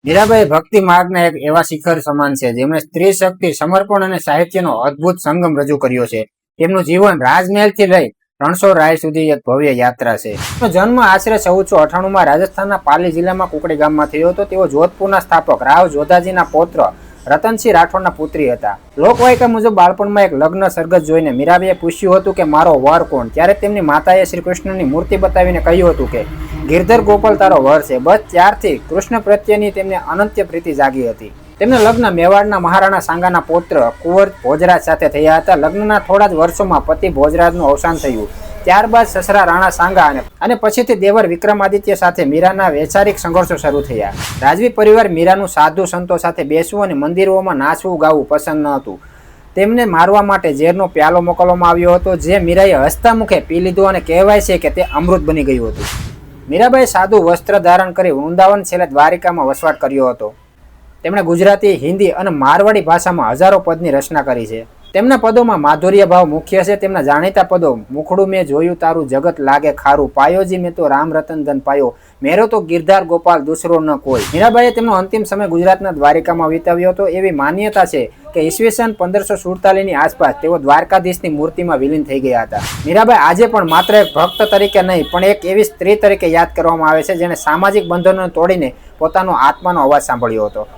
મીરાબાઈ ભક્તિ માર્ગના એક એવા શિખર સમાન છે જેમણે સ્ત્રી શક્તિ, સમર્પણ અને સાહિત્યનો અદ્ભુત સંગમ રજૂ કર્યો છે. તેમનું જીવન રાજમહેલથી લઈ રણછોડરાય સુધી એક ભવ્ય યાત્રા છે. જન્મ આશરે 1498માં રાજસ્થાનના પાલી જિલ્લામાં કુકડી ગામમાં થયો હતો. તેઓ જોધપુરના સ્થાપક રાવ જોધાજીના પૌત્ર રતનસિંહ રાઠોડના પુત્રી હતા. લોકવાયકા મુજબ બાળપણમાં એક લગ્ન સરઘસ જોઈને મીરાબાઈએ પૂછ્યું હતું કે મારો વર કોણ? ત્યારે તેમની માતાએ શ્રી કૃષ્ણની મૂર્તિ બતાવીને કહ્યું હતું કે ગિરધર ગોપાલ તારો વર છે. બસ ત્યારથી કૃષ્ણ પ્રત્યેની તેમને અનંત્ય પ્રીતિ જાગી હતી. તેમના લગ્ન મેવાડના મહારાણા સાંગાના પૌત્ર કુંવર ભોજરાજ સાથે થયા હતા. લગ્નના થોડા જ વર્ષોમાં પતિ ભોજરાજનું અવસાન થયું. ત્યારબાદ સસરા રાણા સાંગા અને પછીથી દેવર વિક્રમાદિત્ય સાથે મીરાના વૈચારિક સંઘર્ષો શરૂ થયા. રાજવી પરિવાર મીરાનું સાધુ સંતો સાથે બેસવું અને મંદિરોમાં નાચવું ગાવું પસંદ ન હતું. તેમને મારવા માટે ઝેરનો પ્યાલો મોકલવામાં આવ્યો હતો, જે મીરાએ હસતા મુખે પી લીધો અને કહેવાય છે કે તે અમૃત બની ગયું હતું. મીરાબાઈ સાધુ વસ્ત્ર ધારણ કરી વૃંદાવન છેલ્લે દ્વારિકામાં વસવાટ કર્યો હતો. તેમણે ગુજરાતી, હિન્દી અને મારવાડી ભાષામાં હજારો પદની રચના કરી છે. તેમના પદોમાં માધુર્ય ભાવ મુખ્ય છે. તેમના જાણીતા પદો મુખડું મેં જોયું તારું જગત લાગે ખારું, પાયોજી મેં તો રામ રતન ધન પાયો, મેરો તો ગિરધાર ગોપાલ દૂસરો ન કોઈ. મીરાબાઈએ તેમનો અંતિમ સમય ગુજરાતના દ્વારિકામાં વિતાવ્યો હતો. એવી માન્યતા છે કે ઈસવીસન 1547ની આસપાસ તેઓ દ્વારકાધીશની મૂર્તિમાં વિલીન થઈ ગયા હતા. મીરાબાઈ આજે પણ માત્ર એક ભક્ત તરીકે નહીં પણ એક એવી સ્ત્રી તરીકે યાદ કરવામાં આવે છે જેણે સામાજિક બંધનોને તોડીને પોતાનો આત્માનો અવાજ સાંભળ્યો હતો.